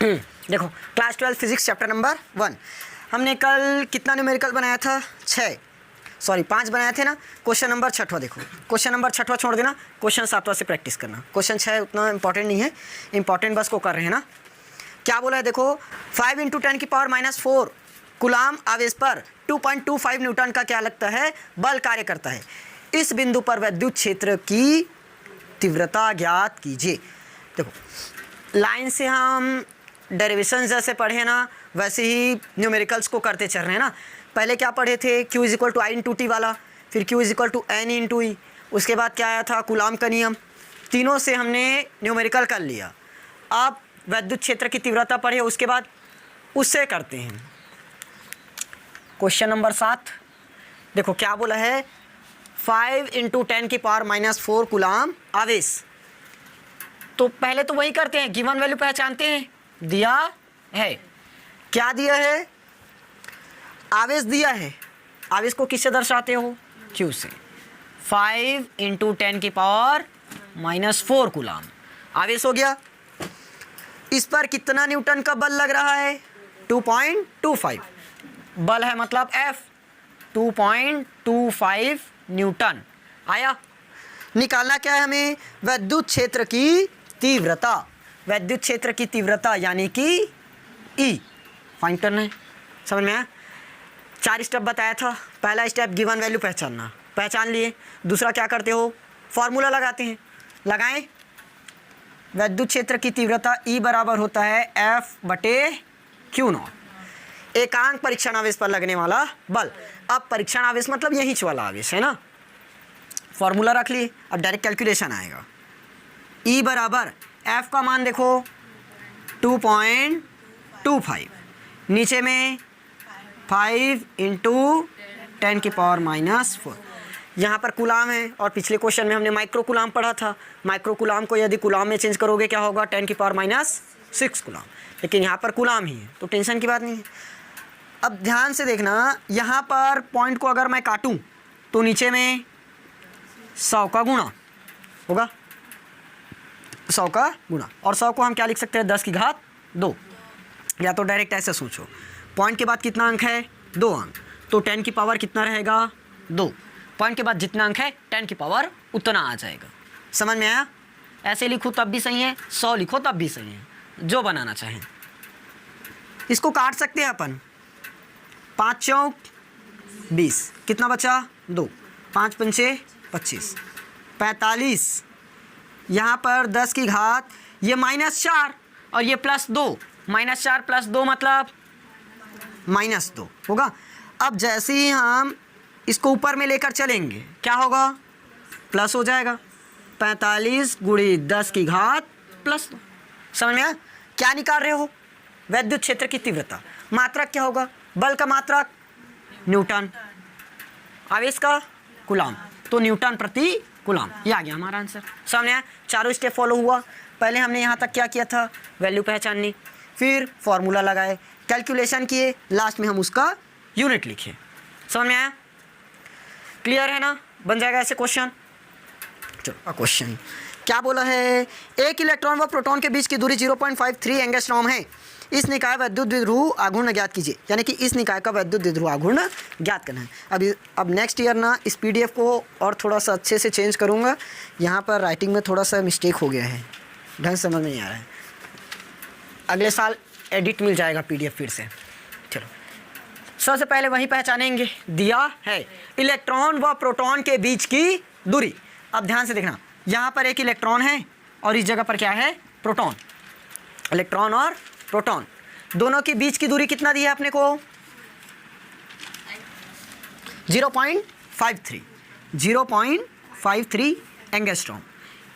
देखो class 12 physics chapter number 1 हमने कल कितना न्यूमेरिकल बनाया था 5 बनाए थे ना। क्वेश्चन नंबर 6वां देखो, क्वेश्चन नंबर 6वां छोड़ देना, क्वेश्चन 7वां से प्रैक्टिस करना। क्वेश्चन 6 उतना इंपॉर्टेंट नहीं है, इंपॉर्टेंट बस को कर रहे हैं ना। क्या बोला है देखो, 5 × 10⁻⁴ कूलाम आवेश पर 2.25 न्यूटन का क्या लगता है बल कार्य करता है। इस बिंदु पर विद्युत क्षेत्र की तीव्रता ज्ञात कीजिए। देखो लाइन से हम डेरिवेशन जैसे पढ़े ना वैसे ही न्यूमेरिकल्स को करते चल रहे हैं ना। पहले क्या पढ़े थे, Q = I × T वाला, फिर Q = N × E, उसके बाद क्या आया था कूलाम का नियम। तीनों से हमने न्यूमेरिकल कर लिया। अब विद्युत क्षेत्र की तीव्रता पढ़े, उसके बाद उससे करते हैं। क्वेश्चन नंबर 7 देखो क्या बोला है, 5 × 10⁻⁴ कूलाम आवेश। तो पहले तो वही करते हैं, गिवन वैल्यू पहचानते हैं, दिया है, क्या दिया है, आवेश दिया है। आवेश को किससे दर्शाते हो, Q से। 5 × 10⁻⁴ कूलाम आवेश हो गया। इस पर कितना न्यूटन का बल लग रहा है, 2.25 बल है, मतलब F 2.25 न्यूटन आया। निकालना क्या है हमें, विद्युत क्षेत्र की तीव्रता। विद्युत क्षेत्र की तीव्रता यानी कि E फाइंड करना है। समझ में आया। 4 स्टेप बताया था। पहला स्टेप गिवन वैल्यू पहचानना, पहचान लिए। दूसरा क्या करते हो, फॉर्मूला लगाते हैं, लगाएं। विद्युत क्षेत्र की तीव्रता E बराबर होता है F/Q0, एकांक परीक्षण आवेश पर लगने वाला बल। अब परीक्षण आवेश मतलब यही वाला आवेश है ना। फॉर्मूला रख लिए, अब डायरेक्ट कैलकुलेशन आएगा। E बराबर F का मान देखो 2.25, नीचे में 5 × 10⁻⁴। यहाँ पर कूलाम है और पिछले क्वेश्चन में हमने माइक्रो कूलाम पढ़ा था। माइक्रो कूलाम को यदि कूलाम में चेंज करोगे क्या होगा, 10⁻⁶ कूलाम, लेकिन यहाँ पर कूलाम ही है तो टेंशन की बात नहीं है। अब ध्यान से देखना, यहाँ पर पॉइंट को अगर मैं काटूँ तो नीचे में 100 का गुणा होगा, 100 का गुणा, और 100 को हम क्या लिख सकते हैं, 10⁻²। या तो डायरेक्ट ऐसे सोचो, पॉइंट के बाद कितना अंक है, 2 अंक, तो 10 की पावर कितना रहेगा, 2। पॉइंट के बाद जितना अंक है 10 की पावर उतना आ जाएगा। समझ में आया। ऐसे लिखो तब भी सही है, 100 लिखो तब भी सही है, जो बनाना चाहें। इसको काट सकते हैं अपन, 5 चौक 20, कितना बचा, 2, 5 पंचे 25, 45। यहाँ पर 10 की घात, ये -4 और ये +2, -4 + 2 मतलब -2 होगा। अब जैसे ही हम इसको ऊपर में लेकर चलेंगे क्या होगा, प्लस हो जाएगा। 45 × 10 की घात +2। समझ में आया। क्या निकाल रहे हो, विद्युत क्षेत्र की तीव्रता। मात्रक क्या होगा, बल का मात्रक न्यूटन, आवेश का कूलाम, तो न्यूटन प्रति कूलाम। ये आ गया हमारा आंसर। समझ में आया। चारों स्टेप फॉलो हुआ। पहले हमने यहाँ तक क्या किया था, वैल्यू पहचाननी, फिर फॉर्मूला लगाए, कैलकुलेशन किए, लास्ट में हम उसका यूनिट लिखे। समझ में आया, क्लियर है ना। बन जाएगा ऐसे क्वेश्चन। चलो क्वेश्चन क्या बोला है, एक इलेक्ट्रॉन व प्रोटॉन के बीच की दूरी 0.53 एंगस्ट्रॉम है। इस निकाय वैद्युत द्विध्रुव आघूर्ण ज्ञात कीजिए, यानी कि इस निकाय का वैद्युत द्विध्रुव आघूर्ण ज्ञात करना है। अब नेक्स्ट ईयर ना इस PDF को और थोड़ा सा अच्छे से चेंज करूँगा। यहाँ पर राइटिंग में थोड़ा सा मिस्टेक हो गया है, ढंग समझ में नहीं आ रहा है। अगले साल एडिट मिल जाएगा PDF फिर से। चलो सबसे पहले वही पहचानेंगे, दिया है इलेक्ट्रॉन व प्रोटॉन के बीच की दूरी। अब ध्यान से देखना, यहाँ पर एक इलेक्ट्रॉन है और इस जगह पर क्या है, प्रोटॉन। इलेक्ट्रॉन और प्रोटॉन दोनों के बीच की दूरी कितना दी है अपने को, 0.53 एंगस्ट्रॉम,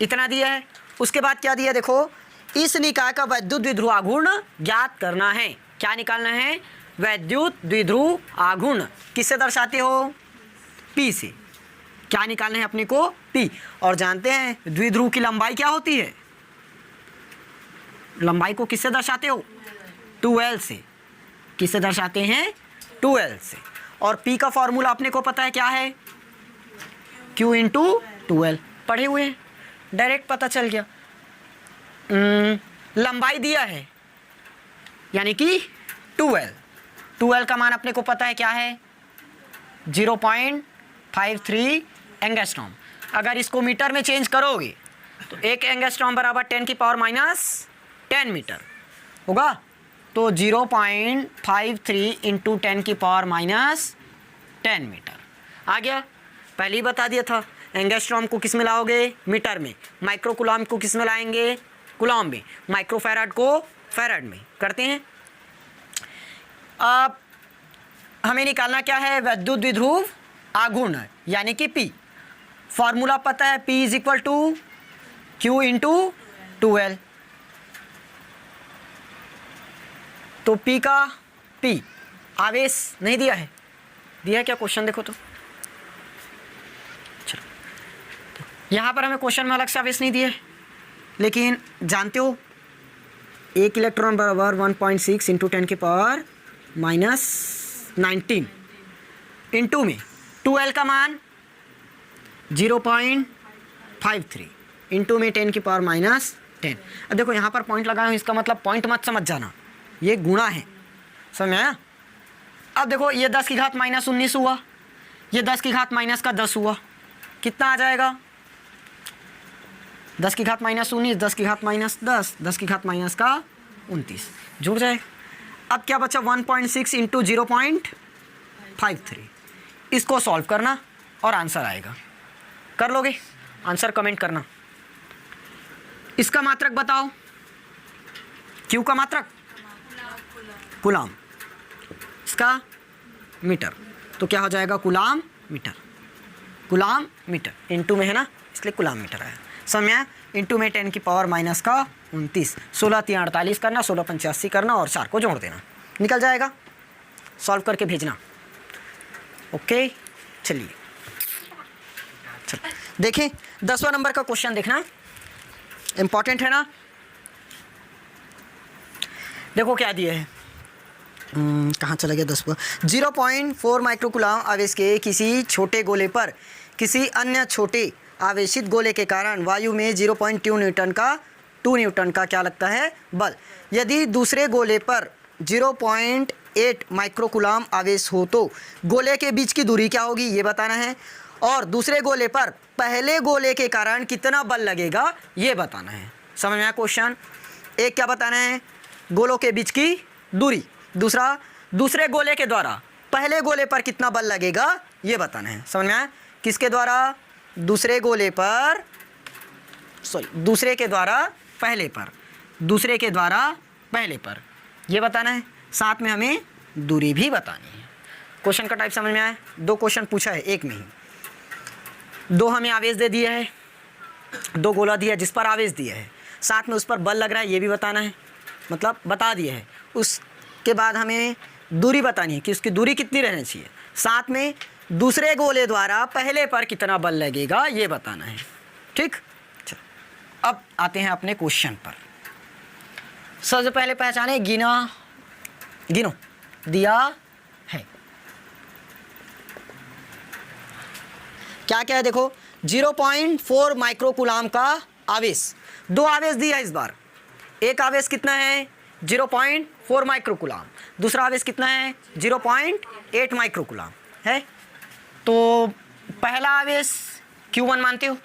इतना दिया है। उसके बाद क्या दिया देखो, इस निकाय का वैद्युत द्विध्रुव आघूर्ण ज्ञात करना है। क्या निकालना है, वैद्युत द्विध्रुव आघूर्ण। किससे दर्शाते हो, P से। क्या निकालना है अपने को, P। और जानते हैं द्विध्रुव की लंबाई क्या होती है, लंबाई को किससे दर्शाते हो, 2L से। किससे दर्शाते हैं, 2L से। और P का फॉर्मूला अपने को पता है क्या है, Q × 2L, पढ़े हुए हैं, डायरेक्ट पता चल गया। लंबाई दिया है यानी कि 12 का मान अपने को पता है क्या है 0.53 एंगस्ट्रॉम। अगर इसको मीटर में चेंज करोगे तो 1 एंगस्ट्रॉम बराबर 10⁻⁻10 मीटर होगा। तो 0.53 इंटू 10⁻⁻10 मीटर आ गया। पहले ही बता दिया था एंगस्ट्रॉम को किस में लाओगे मीटर में, माइक्रोकुलाम को किस में लाएंगे कुलाम में, माइक्रोफैराड को फैराड में। करते हैं। अब हमें निकालना क्या है विद्युत द्विध्रुव आघूर्ण यानी कि P। फॉर्मूला पता है P is equal to Q into 2L। तो P का P आवेश नहीं दिया है, दिया है क्या क्वेश्चन देखो तो। चलो यहाँ पर हमें क्वेश्चन में अलग से आवेश नहीं दिया है, लेकिन जानते हो 1 इलेक्ट्रॉन बराबर 1.6 इंटू 10⁻⁻19 इंटू में 2L का मान 0.53 इंटू में 10⁻⁻10। अब देखो यहाँ पर पॉइंट लगाया हूँ, इसका मतलब पॉइंट मत समझ जाना, ये गुणा है, समझ में आया। अब देखो ये 10⁻⁻19 हुआ, ये 10⁻⁻10 का 10 हुआ, कितना आ जाएगा 10⁻⁻19 10⁻⁻10 10⁻⁻⁻ का 29 जुड़ जाएगा। अब क्या बचा 1.6 इंटू 0.53, इसको सॉल्व करना और आंसर आएगा। कर लोगे आंसर कमेंट करना। इसका मात्रक बताओ, क्यू का मात्रक कुलाम, इसका मीटर, तो क्या हो जाएगा coulomb meter. Coulomb meter into में है ना, इसलिए कुलाम मीटर आया। समय इंटू में 10⁻⁻29 16×3 = 48 करना, 16×5 = 85 करना और 4 को जोड़ देना, निकल जाएगा। सॉल्व करके भेजना। ओके चलिए देखें 10वां नंबर का क्वेश्चन देखना, इंपॉर्टेंट है ना। देखो क्या दिए है, कहाँ चला गया 10वां। 0.4 माइक्रोकुलाम आवेश के किसी छोटे गोले पर किसी अन्य छोटे आवेशित गोले के कारण वायु में 0.2 न्यूटन का क्या लगता है बल। यदि दूसरे गोले पर 0.8 माइक्रोकुलाम आवेश हो तो गोले के बीच की दूरी क्या होगी ये बताना है, और दूसरे गोले पर पहले गोले के कारण कितना बल लगेगा ये बताना है। समझ में आया क्वेश्चन। एक क्या बताना है गोलों के बीच की दूरी, दूसरा दूसरे गोले के द्वारा पहले गोले पर कितना बल लगेगा ये बताना है। समझ में आया। किसके द्वारा, दूसरे गोले पर, दूसरे के द्वारा पहले पर, दूसरे के द्वारा पहले पर ये बताना है, साथ में हमें दूरी भी बतानी है। क्वेश्चन का टाइप समझ में आया। 2 क्वेश्चन पूछा है एक में ही, 2 हमें आवेश दे दिया है, 2 गोला दिया जिस पर आवेश दिया है, साथ में उस पर बल लग रहा है ये भी बताना है, मतलब बता दिया है। उसके बाद हमें दूरी बतानी है कि उसकी दूरी कितनी रहनी चाहिए, साथ में दूसरे गोले द्वारा पहले पर कितना बल लगेगा ये बताना है। ठीक, चलो अब आते हैं अपने क्वेश्चन पर। सबसे पहले पहचाने गिनो दिया है क्या क्या है देखो। 0.4 माइक्रोकुलाम का आवेश, 2 आवेश दिया इस बार। एक आवेश कितना है 0.4 माइक्रोकुलाम, दूसरा आवेश कितना है 0.8 माइक्रोकुलाम है। तो पहला आवेश Q1 मानते हो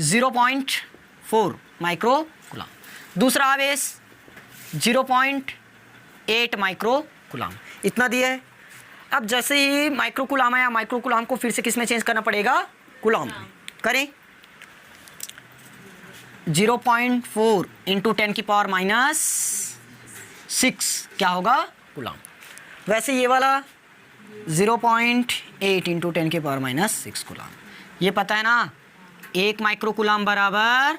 0.4 माइक्रोकुलाम, दूसरा आवेश 0.8 माइक्रोकुलाम, इतना दिया है। अब जैसे ही माइक्रोकुलाम आया, माइक्रोकुलाम को फिर से किस में चेंज करना पड़ेगा कुलाम में। करें 0.4 इंटू 10⁻⁻6 क्या होगा कुलाम। वैसे ये वाला 0.8 इंटू 10⁻⁻6 कुलाम, ये पता है ना 1 माइक्रोकुलाम बराबर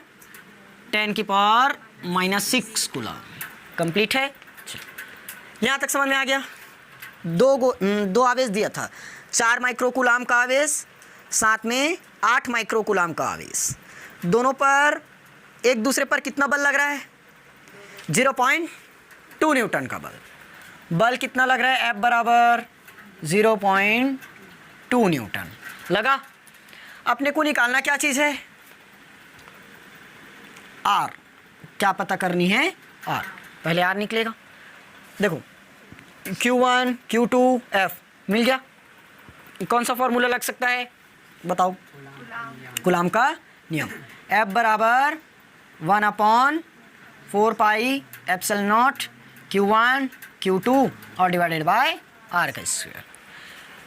10⁻⁻6 कुलाम। कंप्लीट है। यहाँ तक समझ में आ गया। 2 आवेश दिया था, 4 माइक्रोकुलाम का आवेश, साथ में 8 माइक्रोकुलाम का आवेश, दोनों पर एक दूसरे पर कितना बल लग रहा है 0.2 न्यूटन का बल। बल कितना लग रहा है F बराबर 0.2 न्यूटन लगा। अपने को निकालना क्या चीज़ है R, क्या पता करनी है R। पहले R निकलेगा, देखो Q1 Q2 F मिल गया। कौन सा फॉर्मूला लग सकता है बताओ? कूलाम का नियम। F बराबर 1/4 pi epsilon not Q1 Q2 और डिवाइडेड बाय R का स्क्वायर।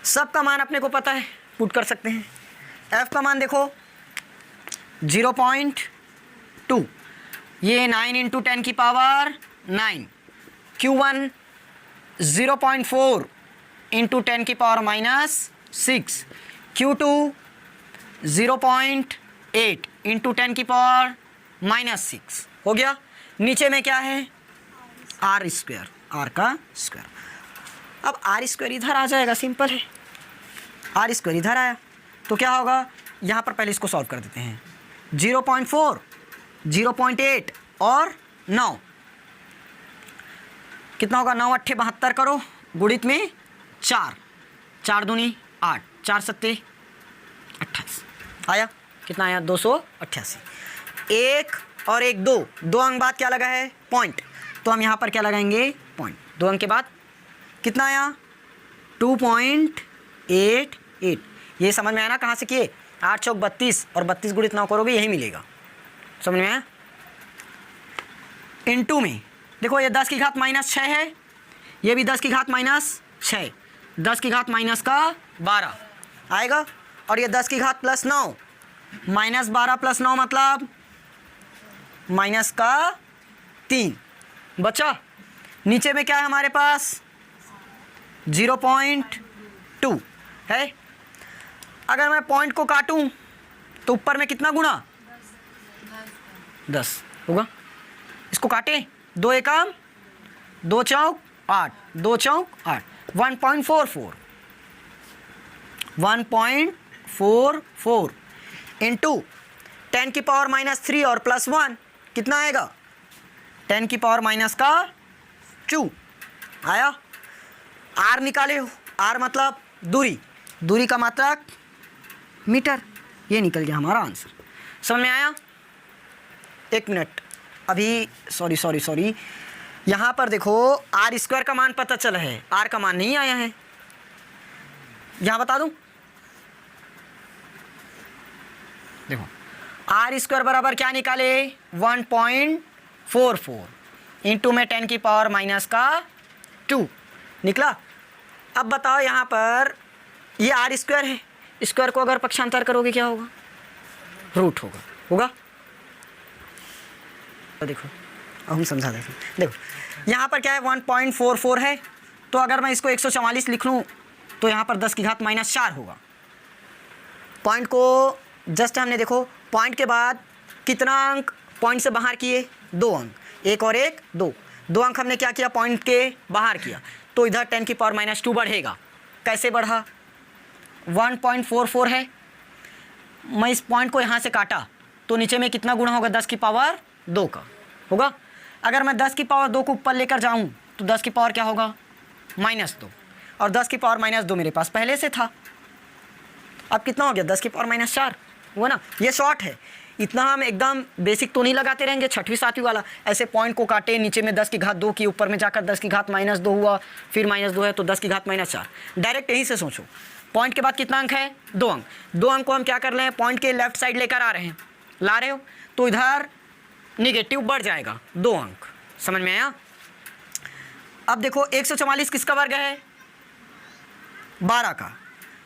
सब का मान अपने को पता है, पुट कर सकते हैं। F का मान देखो 0.2, ये 9 इंटू 10 की पावर 9। Q1 0.4 इंटू 10 की पावर -6। Q2 0.8 इंटू 10 की पावर -6 हो गया। नीचे में क्या है? R स्क्वायर, R का स्क्वायर। अब R स्क्वायर इधर आ जाएगा, सिंपल है। R स्क्वायर इधर आया तो क्या होगा? यहाँ पर पहले इसको सॉल्व कर देते हैं। 0.4, 0.8 और 9 कितना होगा? 9 8 72 करो, गुणित में 4, 4 दूनी 8, 4 सत्ते 28 आया। कितना आया? 288। 1 और 1 2 अंक बाद क्या लगा है? पॉइंट। तो हम यहाँ पर क्या लगाएंगे? पॉइंट। 2 अंक के बाद कितना आया? 2.88। ये समझ में आया ना कहाँ से किए? 8 चौक 32 और 32 गुणित 9 करोगे यही मिलेगा। समझ में आया? इनटू में देखो ये 10 की घात -6 है, ये भी 10 की घात -6, 10 की घात माइनस का 12 आएगा। और ये 10 की घात +9, -12 + 9 मतलब माइनस का 3 बचा। नीचे में क्या है हमारे पास? 0.2 है। अगर मैं पॉइंट को काटूं तो ऊपर में कितना गुना? 10 होगा। इसको काटें, 2 एकम 2 चौक 8, 2 चौक 8, 1.44 इंटू 10 की पावर -3 और +1 कितना आएगा? 10 की पावर -2 आया। R निकाले हो, R मतलब दूरी, दूरी का मात्रक मीटर। ये निकल गया हमारा आंसर। समझ में आया? एक मिनट, अभी सॉरी यहाँ पर देखो R स्क्वायर का मान पता चला है, R का मान नहीं आया है। यहाँ बता दूँ, देखो R स्क्वायर बराबर क्या निकाले? 1.44 इंटू में 10 की पावर -2 निकला। अब बताओ यहाँ पर ये R स्क्वायर है, स्क्वायर को अगर पक्षांतर करोगे क्या होगा? रूट होगा। तो देखो अब हम समझा देते हैं। देखो यहाँ पर क्या है? 1.44 है, तो अगर मैं इसको 144 लिख लूँ तो यहाँ पर 10 की घात -4 होगा। पॉइंट को जस्ट हमने देखो पॉइंट के बाद कितना अंक पॉइंट से बाहर किए? 2 अंक, 1 और 1 2 अंक हमने क्या किया? पॉइंट के बाहर किया। तो इधर 10 की पावर -2 बढ़ेगा। कैसे बढ़ा? 1.44 है, मैं इस पॉइंट को यहाँ से काटा तो नीचे में कितना गुणा होगा? 10 की पावर 2 का होगा। अगर मैं 10 की पावर 2 को ऊपर लेकर जाऊँ तो 10 की पावर क्या होगा? -2, और 10 की पावर -2 मेरे पास पहले से था। अब कितना हो गया? 10 की पावर -4 हुआ ना। ये शॉर्ट है, इतना हम एकदम बेसिक तो नहीं लगाते रहेंगे, 6वीं 7वीं वाला। ऐसे पॉइंट को काटे, नीचे में 10 की घात 2 की, ऊपर में जाकर 10 की घात -2 हुआ, फिर -2 है तो 10 की घात -4। डायरेक्ट यहीं से सोचो। पॉइंट के बाद कितना अंक है? 2 अंक। 2 अंक को हम क्या कर रहे हैं? पॉइंट के लेफ्ट साइड लेकर आ रहे हैं, ला रहे हो तो इधर निगेटिव बढ़ जाएगा 2 अंक। समझ में आया? अब देखो 144 किसका वर्ग है? 12 का।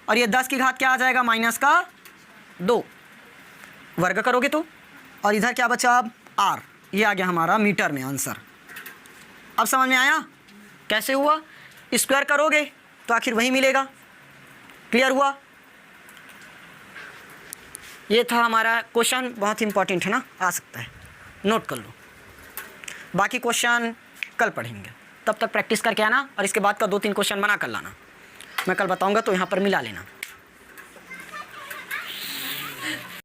और ये 10 की घात क्या आ जाएगा? -2 वर्ग करोगे तो। और इधर क्या बचा? अब R, ये आ गया हमारा मीटर में आंसर। अब समझ में आया कैसे हुआ? स्क्वायर करोगे तो आखिर वही मिलेगा। क्लियर हुआ? ये था हमारा क्वेश्चन, बहुत इंपॉर्टेंट है ना, आ सकता है, नोट कर लो। बाकी क्वेश्चन कल पढ़ेंगे, तब तक प्रैक्टिस करके आना और इसके बाद का 2-3 क्वेश्चन बना कर लाना। मैं कल बताऊंगा तो यहाँ पर मिला लेना।